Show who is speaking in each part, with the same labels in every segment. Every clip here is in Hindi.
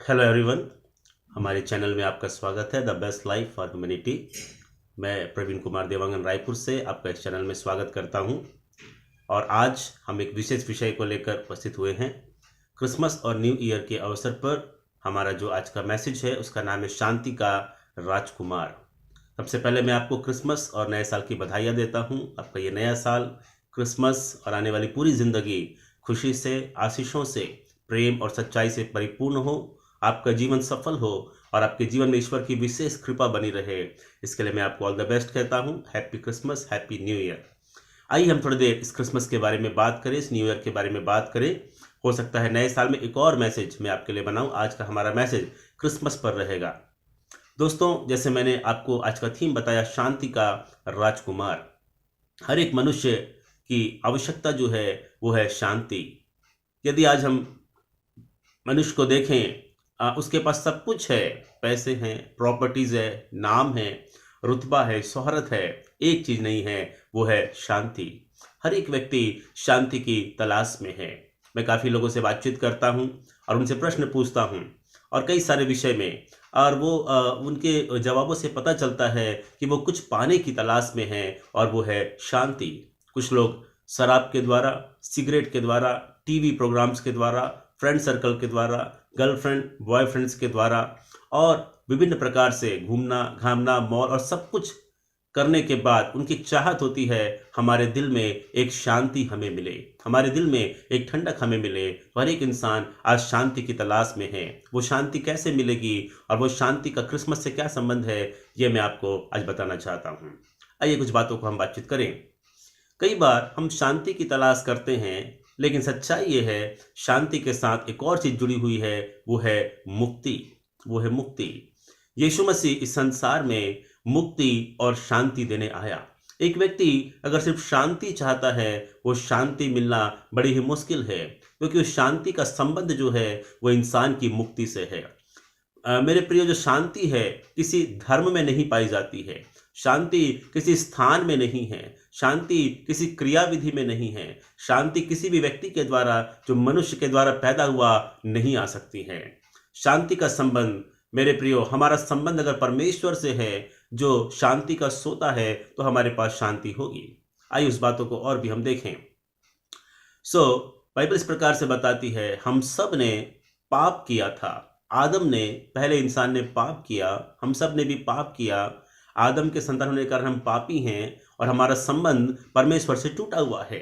Speaker 1: Hello everyone. हमारे चैनल में आपका स्वागत है the best life for humanity. मैं प्रवीण कुमार देवांगन रायपुर से आपका इस चैनल में स्वागत करता हूं। और आज हम एक विशेष विषय को लेकर उपस्थित हुए हैं। क्रिसमस और न्यू ईयर के अवसर पर हमारा जो आज का मैसेज है उसका नाम है शांति का राजकुमार। सबसे पहले मैं आपको क्रिसमस और नए साल की बधाइयाँ देता हूँ। आपका ये नया साल, क्रिसमस और आने वाली पूरी ज़िंदगी खुशी से, आशीषों से, प्रेम और सच्चाई से परिपूर्ण हो। आपका जीवन सफल हो और आपके जीवन में ईश्वर की विशेष कृपा बनी रहे। इसके लिए मैं आपको ऑल द बेस्ट कहता हूँ। Happy Christmas, happy new year. आइए हम थोड़ी देर इस क्रिसमस के बारे में बात करें, इस न्यू ईयर के बारे में बात करें। हो सकता है नए साल में एक और मैसेज मैं आपके लिए बनाऊं। आज का हमारा मैसेज क्रिसमस पर रहेगा। दोस्तों, जैसे मैंने आपको आज का थीम बताया, शांति का राजकुमार। हर एक मनुष्य की आवश्यकता जो है वो है शांति। यदि आज हम मनुष्य को देखें, उसके पास सब कुछ है, पैसे हैं, प्रॉपर्टीज है, नाम है, रुतबा है, शोहरत है। एक चीज नहीं है, वो है शांति। हर एक व्यक्ति शांति की तलाश में है। मैं काफी लोगों से बातचीत करता हूं और उनसे प्रश्न पूछता हूं और कई सारे विषय में, और वो उनके जवाबों से पता चलता है कि वो कुछ पाने की तलाश में हैं और वो है शांति। कुछ लोग शराब के द्वारा, सिगरेट के द्वारा, टीवी प्रोग्राम्स के द्वारा, फ्रेंड सर्कल के द्वारा, गर्लफ्रेंड बॉयफ्रेंड्स के द्वारा और विभिन्न प्रकार से घूमना घामना, मॉल और सब कुछ करने के बाद उनकी चाहत होती है हमारे दिल में एक शांति हमें मिले, हमारे दिल में एक ठंडक हमें मिले। तो हर एक इंसान आज शांति की तलाश में है। वो शांति कैसे मिलेगी और वो शांति का क्रिसमस से क्या संबंध है, ये मैं आपको आज बताना चाहता हूँ। आइए कुछ बातों को हम बातचीत करें। कई बार हम शांति की तलाश करते हैं, लेकिन सच्चाई ये है शांति के साथ एक और चीज जुड़ी हुई है, वो है मुक्ति। वो है मुक्ति। यीशु मसीह इस संसार में मुक्ति और शांति देने आया। एक व्यक्ति अगर सिर्फ शांति चाहता है, वो शांति मिलना बड़ी ही मुश्किल है, क्योंकि उस शांति का संबंध जो है वो इंसान की मुक्ति से है। मेरे प्रिय, जो शांति है किसी धर्म में नहीं पाई जाती है, शांति किसी स्थान में नहीं है, शांति किसी क्रियाविधि में नहीं है, शांति किसी भी व्यक्ति के द्वारा, जो मनुष्य के द्वारा पैदा हुआ, नहीं आ सकती है। शांति का संबंध, मेरे प्रियो, हमारा संबंध अगर परमेश्वर से है, जो शांति का सोता है, तो हमारे पास शांति होगी। आइए उस बातों को और भी हम देखें। बाइबल इस प्रकार से बताती है, हम सब ने पाप किया था। आदम ने, पहले इंसान ने पाप किया, हम सब ने भी पाप किया। आदम के संतान होने के कारण हम पापी हैं और हमारा संबंध परमेश्वर से टूटा हुआ है।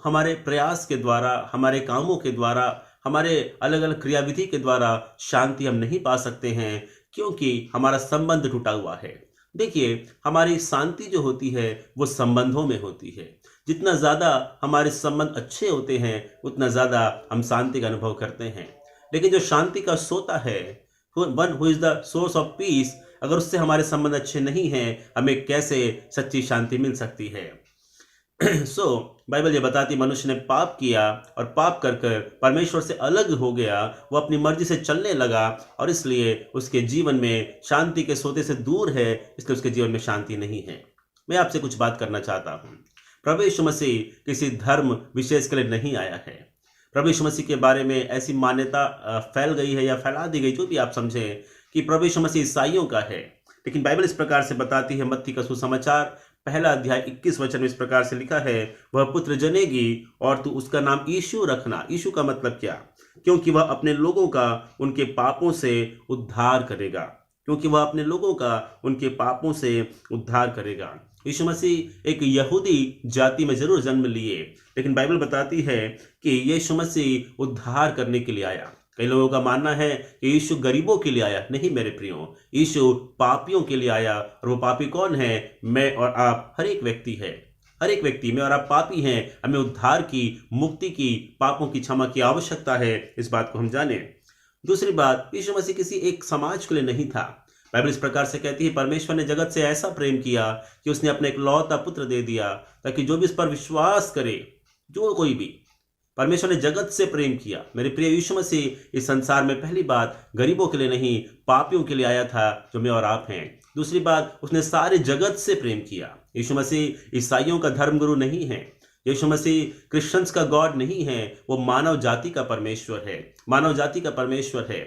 Speaker 1: हमारे प्रयास के द्वारा, हमारे कामों के द्वारा, हमारे अलग अलग क्रियाविधि के द्वारा शांति हम नहीं पा सकते हैं, क्योंकि हमारा संबंध टूटा हुआ है। देखिए, हमारी शांति जो होती है वो संबंधों में होती है। जितना ज़्यादा हमारे संबंध अच्छे होते हैं, उतना ज़्यादा हम शांति का अनुभव करते हैं। लेकिन जो शांति का सोता है, one who is the source of peace, अगर उससे हमारे संबंध अच्छे नहीं हैं, हमें कैसे सच्ची शांति मिल सकती है? बाइबल ये बताती, मनुष्य ने पाप किया और पाप कर कर परमेश्वर से अलग हो गया। वो अपनी मर्जी से चलने लगा और इसलिए उसके जीवन में शांति के सोते से दूर है, इसलिए उसके जीवन में शांति नहीं है। मैं आपसे कुछ बात करना चाहता हूँ। प्रभु यीशु मसीह किसी धर्म विशेष के लिए नहीं आया है। प्रभु यीशु मसीह के बारे में ऐसी मान्यता फैल गई है या फैला दी गई, जो भी आप समझें, कि प्रभु यीशु मसीह ईसाइयों का है। लेकिन बाइबल इस प्रकार से बताती है, मत्ती का सुसमाचार पहला अध्याय 21 वचन में इस प्रकार से लिखा है, वह पुत्र जनेगी और तू उसका नाम यीशु रखना। यीशु का मतलब क्या? क्योंकि वह अपने लोगों का उनके पापों से उद्धार करेगा। क्योंकि वह अपने लोगों का उनके पापों से उद्धार करेगा। यीशु मसीह एक यहूदी जाति में जरूर जन्म लिए, लेकिन बाइबल बताती है कि यीशु मसीह उद्धार करने के लिए आया। कई लोगों का मानना है कि यीशु गरीबों के लिए आया। नहीं मेरे प्रियो, यीशु पापियों के लिए आया। और वो पापी कौन है? मैं और आप, हर एक व्यक्ति है। हर एक व्यक्ति, मैं और आप पापी हैं। हमें उद्धार की, मुक्ति की, पापों की क्षमा की आवश्यकता है। इस बात को हम जाने। दूसरी बात, यीशु मसीह किसी एक समाज के लिए नहीं था। बाइबल इस प्रकार से कहती है, परमेश्वर ने जगत से ऐसा प्रेम किया कि उसने अपने इकलौता पुत्र दे दिया, ताकि जो भी इस पर विश्वास करे, जो कोई भी, परमेश्वर ने जगत से प्रेम किया। मेरे प्रिय, यीशु मसीह इस संसार में पहली बात गरीबों के लिए नहीं, पापियों के लिए आया था, जो मैं और आप हैं। दूसरी बात, उसने सारे जगत से प्रेम किया। यीशु मसीह ईसाइयों का धर्मगुरु नहीं है। यीशु मसीह क्रिश्चियंस का गॉड नहीं है। वो मानव जाति का परमेश्वर है। मानव जाति का परमेश्वर है।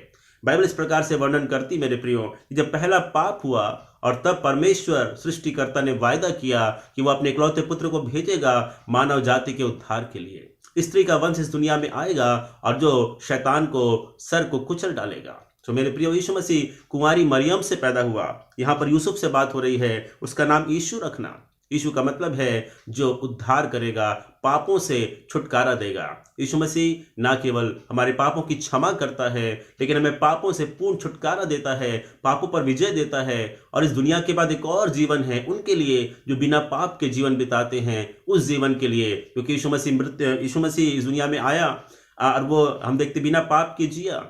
Speaker 1: बाइबल इस प्रकार से वर्णन करती मेरे प्रियो कि जब पहला पाप हुआ और तब परमेश्वर सृष्टिकर्ता ने वायदा किया कि वो अपने इकलौते पुत्र को भेजेगा मानव जाति के उद्धार के लिए। स्त्री का वंश इस दुनिया में आएगा और जो शैतान को सर को कुचल डालेगा। तो मेरे प्रियो यीशु मसीह कुंवारी मरियम से पैदा हुआ। यहाँ पर यूसुफ से बात हो रही है, उसका नाम यीशु रखना। यीशु का मतलब है जो उद्धार करेगा, पापों से छुटकारा देगा। यीशु मसीह ना केवल हमारे पापों की क्षमा करता है, लेकिन हमें पापों से पूर्ण छुटकारा देता है, पापों पर विजय देता है। और इस दुनिया के बाद एक और जीवन है उनके लिए जो बिना पाप के जीवन बिताते हैं, उस जीवन के लिए। क्योंकि यीशु मसीह इस दुनिया में आया और वो हम देखते बिना पाप के जिया,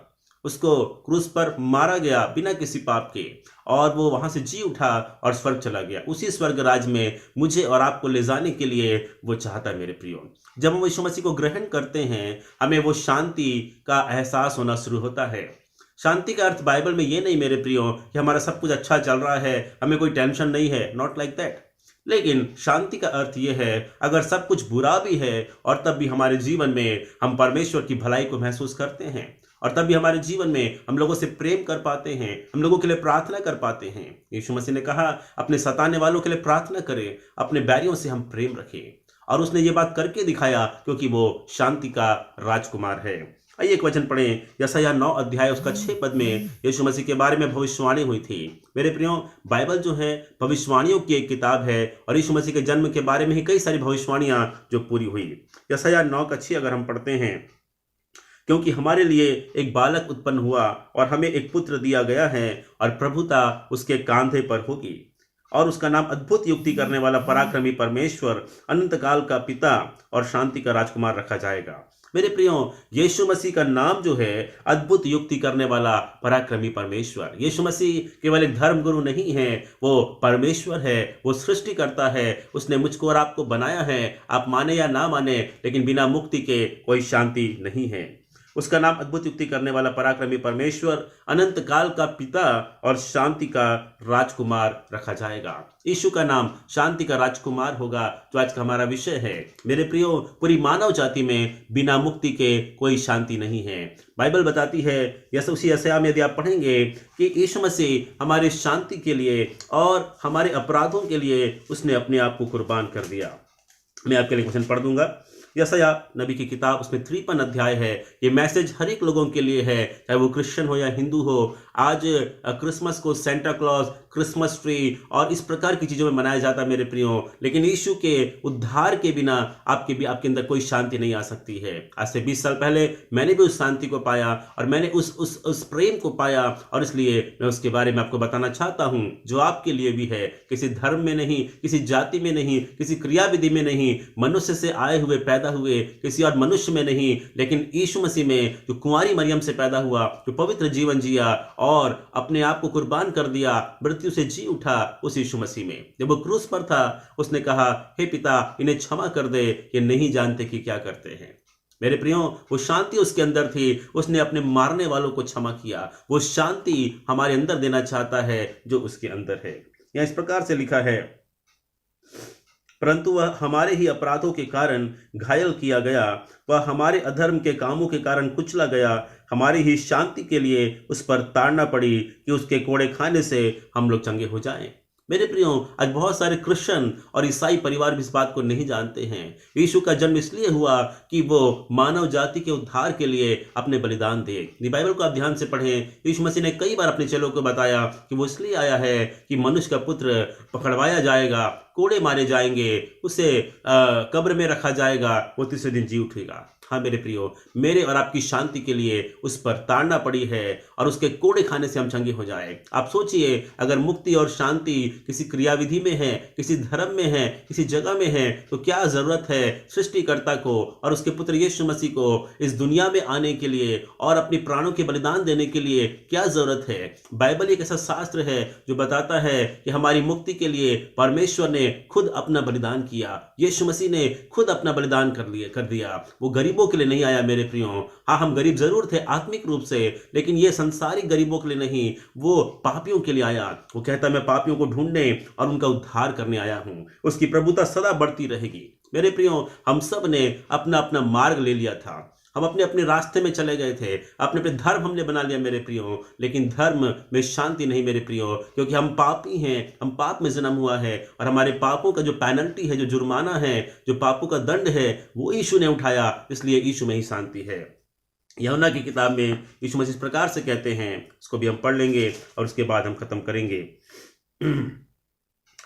Speaker 1: उसको क्रूस पर मारा गया बिना किसी पाप के, और वो वहां से जी उठा और स्वर्ग चला गया। उसी स्वर्ग राज में मुझे और आपको ले जाने के लिए वो चाहता है मेरे प्रियो। जब हम यीशु मसीह को ग्रहण करते हैं, हमें वो शांति का एहसास होना शुरू होता है। शांति का अर्थ बाइबल में ये नहीं मेरे प्रियो कि हमारा सब कुछ अच्छा चल रहा है, हमें कोई टेंशन नहीं है, नॉट लाइक दैट। लेकिन शांति का अर्थ यह है अगर सब कुछ बुरा भी है और तब भी हमारे जीवन में हम परमेश्वर की भलाई को महसूस करते हैं, और तब भी हमारे जीवन में हम लोगों से प्रेम कर पाते हैं, हम लोगों के लिए प्रार्थना कर पाते हैं। यीशु मसीह ने कहा अपने सताने वालों के लिए प्रार्थना करें, अपने बैरियों से हम प्रेम रखें। और उसने ये बात करके दिखाया क्योंकि वो शांति का राजकुमार है। आइए एक वचन पढ़ें, यशायाह 9 अध्याय उसका 6 पद में यीशु मसीह के बारे में भविष्यवाणी हुई थी। मेरे प्रियो, बाइबल जो है भविष्यवाणियों की एक किताब है, और यीशु मसीह के जन्म के बारे में ही कई सारी भविष्यवाणियां जो पूरी हुई। यशायाह 9 का 6 अगर हम पढ़ते हैं, क्योंकि हमारे लिए एक बालक उत्पन्न हुआ और हमें एक पुत्र दिया गया है, और प्रभुता उसके कांधे पर होगी, और उसका नाम अद्भुत युक्ति करने वाला, पराक्रमी परमेश्वर, अनंत काल का पिता और शांति का राजकुमार रखा जाएगा। मेरे प्रियो, यीशु मसीह का नाम जो है अद्भुत युक्ति करने वाला, पराक्रमी परमेश्वर। यीशु मसीह केवल एक धर्म गुरु नहीं है, वो परमेश्वर है, वो सृष्टि करता है। उसने मुझको और आपको बनाया है। आप माने या ना माने, लेकिन बिना मुक्ति के कोई शांति नहीं है। उसका नाम अद्भुत युक्ति करने वाला, पराक्रमी परमेश्वर, अनंत काल का पिता और शांति का राजकुमार रखा जाएगा। यीशु का नाम शांति का राजकुमार होगा, जो आज का हमारा विषय है। मेरे प्रियो, पूरी मानव जाति में बिना मुक्ति के कोई शांति नहीं है। बाइबल बताती है, उसी यशायाह में यदि आप पढ़ेंगे कि यीशु मसीह हमारे शांति के लिए और हमारे अपराधों के लिए उसने अपने आप को कुर्बान कर दिया। मैं आपके लिए क्वेश्चन पढ़ दूंगा। यशायाह नबी की किताब, उसमें 53 अध्याय है। ये मैसेज हर एक लोगों के लिए है, चाहे वो क्रिश्चियन हो या हिंदू हो। आज क्रिसमस को सेंटा क्लॉज, क्रिसमस ट्री और इस प्रकार की चीज़ों में मनाया जाता है मेरे प्रियो, लेकिन यीशु के उद्धार के बिना आपके अंदर कोई शांति नहीं आ सकती है। आज से 20 साल पहले मैंने भी उस शांति को पाया, और मैंने उस प्रेम को पाया, और इसलिए मैं उसके बारे में आपको बताना चाहता हूँ, जो आपके लिए भी है। किसी धर्म में नहीं, किसी जाति में नहीं, किसी क्रियाविधि में नहीं, मनुष्य से आए हुए, पैदा हुए किसी और मनुष्य में नहीं, लेकिन यीशु मसीह में, जो कुंवारी मरियम से पैदा हुआ, जो पवित्र जीवन जिया और अपने आप को कुर्बान कर दिया, मृत्यु से जी उठा, उस यीशु मसीह में। जब वो क्रूस पर था, उसने कहा, हे पिता, इन्हें क्षमा कर दे, ये नहीं जानते कि क्या करते हैं। मेरे प्रियो, वो शांति उसके अंदर थी। उसने अपने मारने वालों को क्षमा किया। वो शांति हमारे अंदर देना चाहता है जो उसके अंदर है। यहाँ इस प्रकार से लिखा है, परंतु वह हमारे ही अपराधों के कारण घायल किया गया, वह हमारे अधर्म के कामों के कारण कुचला गया, हमारी ही शांति के लिए उस पर ताड़ना पड़ी कि उसके कोड़े खाने से हम लोग चंगे हो जाएं। मेरे प्रियो, आज बहुत सारे क्रिश्चियन और ईसाई परिवार भी इस बात को नहीं जानते हैं। यीशु का जन्म इसलिए हुआ कि वो मानव जाति के उद्धार के लिए अपने बलिदान दे। बाइबल को आप ध्यान से पढ़ें। यीशु मसीह ने कई बार अपने चेलों को बताया कि वो इसलिए आया है कि मनुष्य का पुत्र पकड़वाया जाएगा, कोड़े मारे जाएंगे, उसे कब्र में रखा जाएगा, वो तीसरे दिन जी उठेगा। हाँ मेरे प्रियो, मेरे और आपकी शांति के लिए उस पर ताड़ना पड़ी है, और उसके कोड़े खाने से हम चंगे हो जाए। आप सोचिए, अगर मुक्ति और शांति किसी क्रियाविधि में है, किसी धर्म में है, किसी जगह में है, तो क्या जरूरत है सृष्टिकर्ता को और उसके पुत्र यीशु मसीह को इस दुनिया में आने के लिए और अपने प्राणों के बलिदान देने के लिए क्या जरूरत है? बाइबल एक ऐसा शास्त्र है जो बताता है कि हमारी मुक्ति के लिए परमेश्वर ने खुद अपना बलिदान किया। यीशु मसीह ने खुद अपना बलिदान कर दिया। वो गरीबों के लिए नहीं आया मेरे प्रियो। हाँ, हम गरीब जरूर थे आत्मिक रूप से, लेकिन ये संसारिक गरीबों के लिए नहीं, वो पापियों के लिए आया। वो कहता है, मैं पापियों को ढूंढने और उनका उद्धार करने आया हूं। उसकी प्रभुता सदा बढ़ती रहेगी। मेरे प्रियो, हम सब ने अपना अपना मार्ग ले लिया था। हम अपने अपने रास्ते में चले गए थे, अपने अपने धर्म हमने बना लिया मेरे प्रियो, लेकिन धर्म में शांति नहीं मेरे प्रियो, क्योंकि हम पापी हैं, हम पाप में जन्म हुआ है और हमारे पापों का जो पेनल्टी है, जो जुर्माना है, जो पापों का दंड है, वो यीशु ने उठाया, इसलिए यीशु में ही शांति है। यूहन्ना की किताब में यीशु मसीह इस प्रकार से कहते हैं, उसको भी हम पढ़ लेंगे और उसके बाद हम खत्म करेंगे।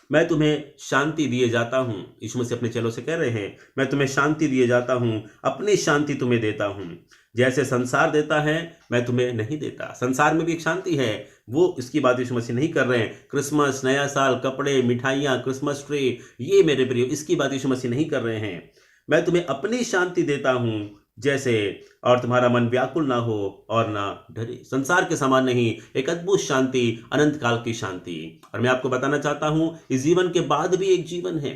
Speaker 1: मैं तुम्हें शांति दिए जाता हूँ, यीशु मसीह अपने चेलों से कह रहे हैं, मैं तुम्हें शांति दिए जाता हूँ, अपनी शांति तुम्हें देता हूँ, जैसे संसार देता है मैं तुम्हें नहीं देता। संसार में भी एक शांति है, वो इसकी बात यीशु मसीह नहीं कर रहे हैं। क्रिसमस, नया साल, कपड़े, मिठाइयाँ, क्रिसमस ट्री, ये मेरे प्रिय, इसकी बात यीशु मसीह नहीं कर रहे हैं। मैं तुम्हें अपनी शांति देता हूँ, जैसे और तुम्हारा मन व्याकुल ना हो और ना डरे। संसार के समान नहीं, एक अद्भुत शांति, अनंत काल की शांति। और मैं आपको बताना चाहता हूं, इस जीवन के बाद भी एक जीवन है।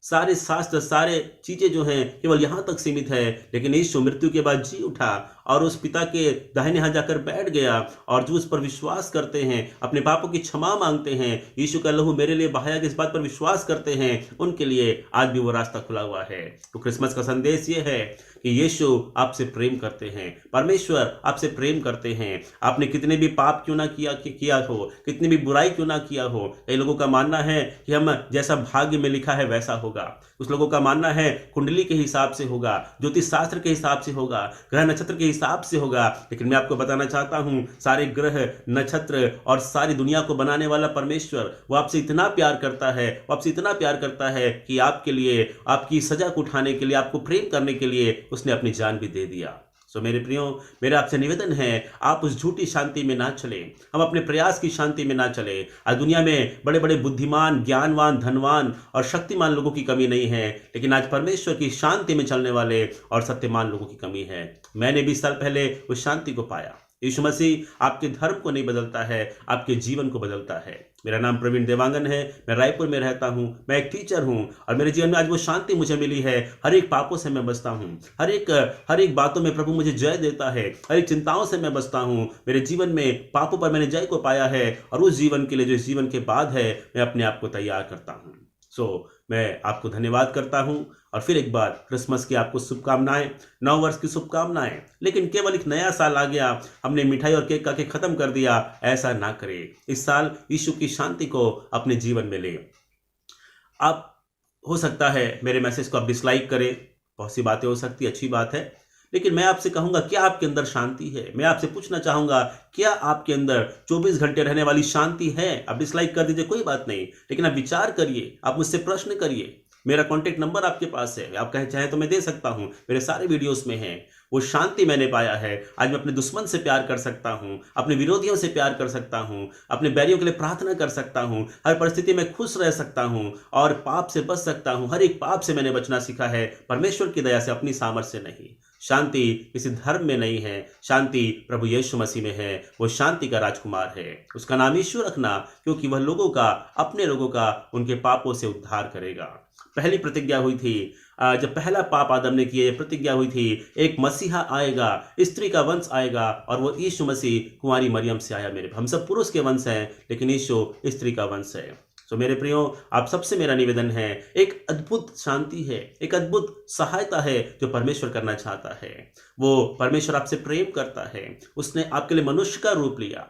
Speaker 1: सारे शास्त्र, सारे चीजें जो हैं केवल यहाँ तक सीमित है, लेकिन यीशु मृत्यु के बाद जी उठा और उस पिता के दाहिने हाथ जाकर बैठ गया, और जो उस पर विश्वास करते हैं, अपने पापों की क्षमा मांगते हैं, यीशु का लहू मेरे लिए बहाया गया, इस बात पर विश्वास करते हैं, उनके लिए आज भी वो रास्ता खुला हुआ है। तो क्रिसमस का संदेश ये है कि यीशु आपसे प्रेम करते हैं, परमेश्वर आपसे प्रेम करते हैं। आपने कितने भी पाप क्यों ना किया हो, कितनी भी बुराई क्यों ना किया हो, कई लोगों का मानना है कि हम जैसा भाग्य में लिखा है वैसा होगा, कुछ लोगों का मानना है कुंडली के हिसाब से होगा, ज्योतिष शास्त्र के हिसाब से होगा, ग्रह नक्षत्र के हिसाब से होगा। लेकिन मैं आपको बताना चाहता हूं, सारे ग्रह नक्षत्र और सारी दुनिया को बनाने वाला परमेश्वर, वो आपसे इतना प्यार करता है, वो आपसे इतना प्यार करता है कि आपके लिए, आपकी सजा को उठाने के लिए, आपको प्रेम करने के लिए उसने अपनी जान भी दे दिया। सो मेरे प्रियो, मेरा आपसे निवेदन है, आप उस झूठी शांति में ना चले, हम अपने प्रयास की शांति में ना चले। आज दुनिया में बड़े बड़े बुद्धिमान, ज्ञानवान, धनवान और शक्तिमान लोगों की कमी नहीं है, लेकिन आज परमेश्वर की शांति में चलने वाले और सत्यमान लोगों की कमी है। मैंने 20 साल पहले उस शांति को पाया। यीशु मसीह आपके धर्म को नहीं बदलता है, आपके जीवन को बदलता है। मेरा नाम प्रवीण देवांगन है, मैं रायपुर में रहता हूं, मैं एक टीचर हूं और मेरे जीवन में आज वो शांति मुझे मिली है। हर एक पापों से मैं बचता हूं, हर एक बातों में प्रभु मुझे जय देता है, हर एक चिंताओं से मैं बचता हूं। मेरे जीवन में पापों पर मैंने जय को पाया है और उस जीवन के लिए जो इस जीवन के बाद है, मैं अपने आप को तैयार करता हूं। मैं आपको धन्यवाद करता हूं और फिर एक बार क्रिसमस की आपको शुभकामनाएं, नव वर्ष की शुभकामनाएं। लेकिन केवल एक नया साल आ गया, हमने मिठाई और केक खा के खत्म कर दिया, ऐसा ना करें। इस साल यीशु की शांति को अपने जीवन में ले। आप हो सकता है मेरे मैसेज को आप डिसलाइक करें, बहुत सी बातें हो सकती, अच्छी बात है, लेकिन मैं आपसे कहूंगा, क्या आपके अंदर शांति है? मैं आपसे पूछना चाहूंगा, क्या आपके अंदर 24 घंटे रहने वाली शांति है? आप डिसलाइक कर दीजिए, कोई बात नहीं, लेकिन आप विचार करिए, आप मुझसे प्रश्न करिए। मेरा कॉन्टेक्ट नंबर आपके पास है, आप कहें चाहे तो मैं दे सकता हूं, मेरे सारे वीडियोस में है। वो शांति मैंने पाया है। आज मैं अपने दुश्मन से प्यार कर सकता हूं, अपने विरोधियों से प्यार कर सकता हूं, अपने बैरियों के लिए प्रार्थना कर सकता हूं, हर परिस्थिति में खुश रह सकता हूं और पाप से बच सकता हूं। हर एक पाप से मैंने बचना सीखा है, परमेश्वर की दया से, अपनी सामर्थ्य से नहीं। शांति किसी धर्म में नहीं है, शांति प्रभु यीशु मसीह में है। वो शांति का राजकुमार है, उसका नाम यीशु रखना, क्योंकि वह लोगों का, अपने लोगों का उनके पापों से उद्धार करेगा। पहली प्रतिज्ञा हुई थी, जब पहला पाप आदम ने किया, प्रतिज्ञा हुई थी, एक मसीहा आएगा, स्त्री का वंश आएगा, और वो यीशु मसीह कुंवारी मरियम से आया। मेरे हम सब पुरुष के वंश हैं, लेकिन यीशु स्त्री का वंश है। तो मेरे प्रियो, आप सबसे मेरा निवेदन है, एक अद्भुत शांति है, एक अद्भुत सहायता है जो परमेश्वर करना चाहता है। वो परमेश्वर आपसे प्रेम करता है, उसने आपके लिए मनुष्य का रूप लिया।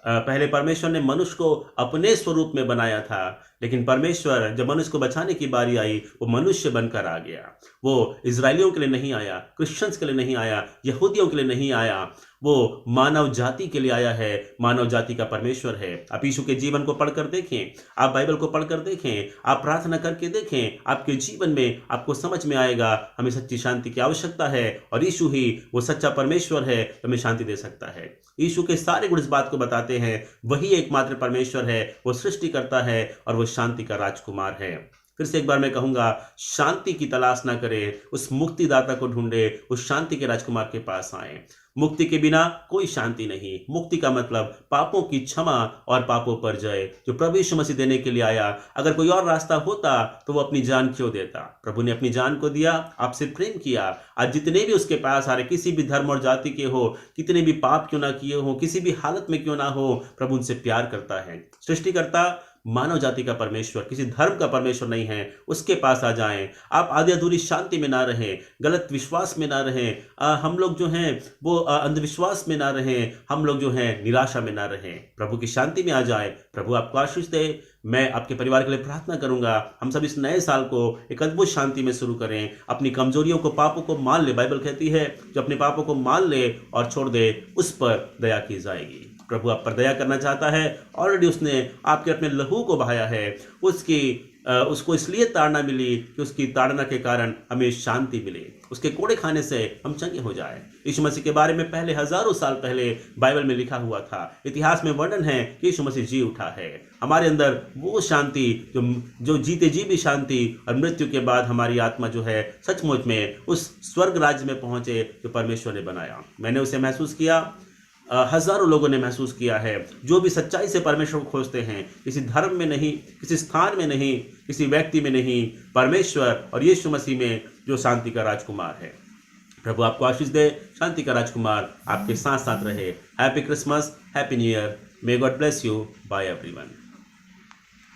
Speaker 1: पहले परमेश्वर ने मनुष्य को अपने स्वरूप में बनाया था, लेकिन परमेश्वर जब मनुष्य को बचाने की बारी आई, वो मनुष्य बनकर आ गया। वो इजरायलियों के लिए नहीं आया, क्रिश्चियंस के लिए नहीं आया, यहूदियों के लिए नहीं आया, वो मानव जाति के लिए आया है। मानव जाति का परमेश्वर है। आप यीशु के जीवन को पढ़कर देखें, आप बाइबल को पढ़कर देखें, आप प्रार्थना करके देखें, आपके जीवन में आपको समझ में आएगा हमें सच्ची शांति की आवश्यकता है, और यीशु ही वो सच्चा परमेश्वर है, हमें शांति दे सकता है। यीशु के सारे गुण इस बात को बताते हैं, वही एकमात्र परमेश्वर है, वो सृष्टि करता है और वो शांति का राजकुमार है। फिर से एक बार मैं कहूंगा, शांति की तलाश ना करें, उस मुक्तिदाता को ढूंढे, उस शांति के राजकुमार के पास आए। मुक्ति के बिना कोई शांति नहीं। मुक्ति का मतलब पापों की क्षमा और पापों पर जय, जो प्रभु यीशु मसीह देने के लिए आया। अगर कोई और रास्ता होता तो वो अपनी जान क्यों देता? प्रभु ने अपनी जान को दिया, आपसे प्रेम किया। आज जितने भी उसके पास आ रहे, किसी भी धर्म और जाति के हो, कितने भी पाप क्यों ना किए हो, किसी भी हालत में क्यों ना हो, प्रभु उनसे प्यार करता है। सृष्टिकर्ता मानव जाति का परमेश्वर, किसी धर्म का परमेश्वर नहीं है, उसके पास आ जाएं। आप आधी अधूरी शांति में ना रहें, गलत विश्वास में ना रहें, हम लोग जो हैं वो अंधविश्वास में ना रहें, हम लोग जो हैं निराशा में ना रहें, प्रभु की शांति में आ जाए। प्रभु आपको आशीष दे। मैं आपके परिवार के लिए प्रार्थना करूंगा। हम सब इस नए साल को एक अद्भुत शांति में शुरू करें। अपनी कमजोरियों को, पापों को मान ले। बाइबल कहती है जो अपने पापों को मान ले और छोड़ दे, उस पर दया की जाएगी। प्रभु आप पर दया करना चाहता है। ऑलरेडी उसने आपके अपने लहू को बहाया है। उसको इसलिए ताड़ना मिली कि उसकी ताड़ना के कारण हमें शांति मिले, उसके कोड़े खाने से हम चंगे हो जाए। यीशु मसीह के बारे में पहले हजारों साल पहले बाइबल में लिखा हुआ था, इतिहास में वर्णन है कि यीशु मसीह जी उठा है। हमारे अंदर वो शांति जो जीते जी भी शांति, और मृत्यु के बाद हमारी आत्मा जो है सचमुच में उस स्वर्ग राज्य में पहुंचे जो परमेश्वर ने बनाया। मैंने उसे महसूस किया, हजारों लोगों ने महसूस किया है। जो भी सच्चाई से परमेश्वर को खोजते हैं, किसी धर्म में नहीं, किसी स्थान में नहीं, किसी व्यक्ति में नहीं, परमेश्वर और यीशु मसीह में जो शांति का राजकुमार है। प्रभु आपको आशीष दे। शांति का राजकुमार आपके साथ साथ रहे। Happy Christmas, happy new year. May God bless you. Bye everyone.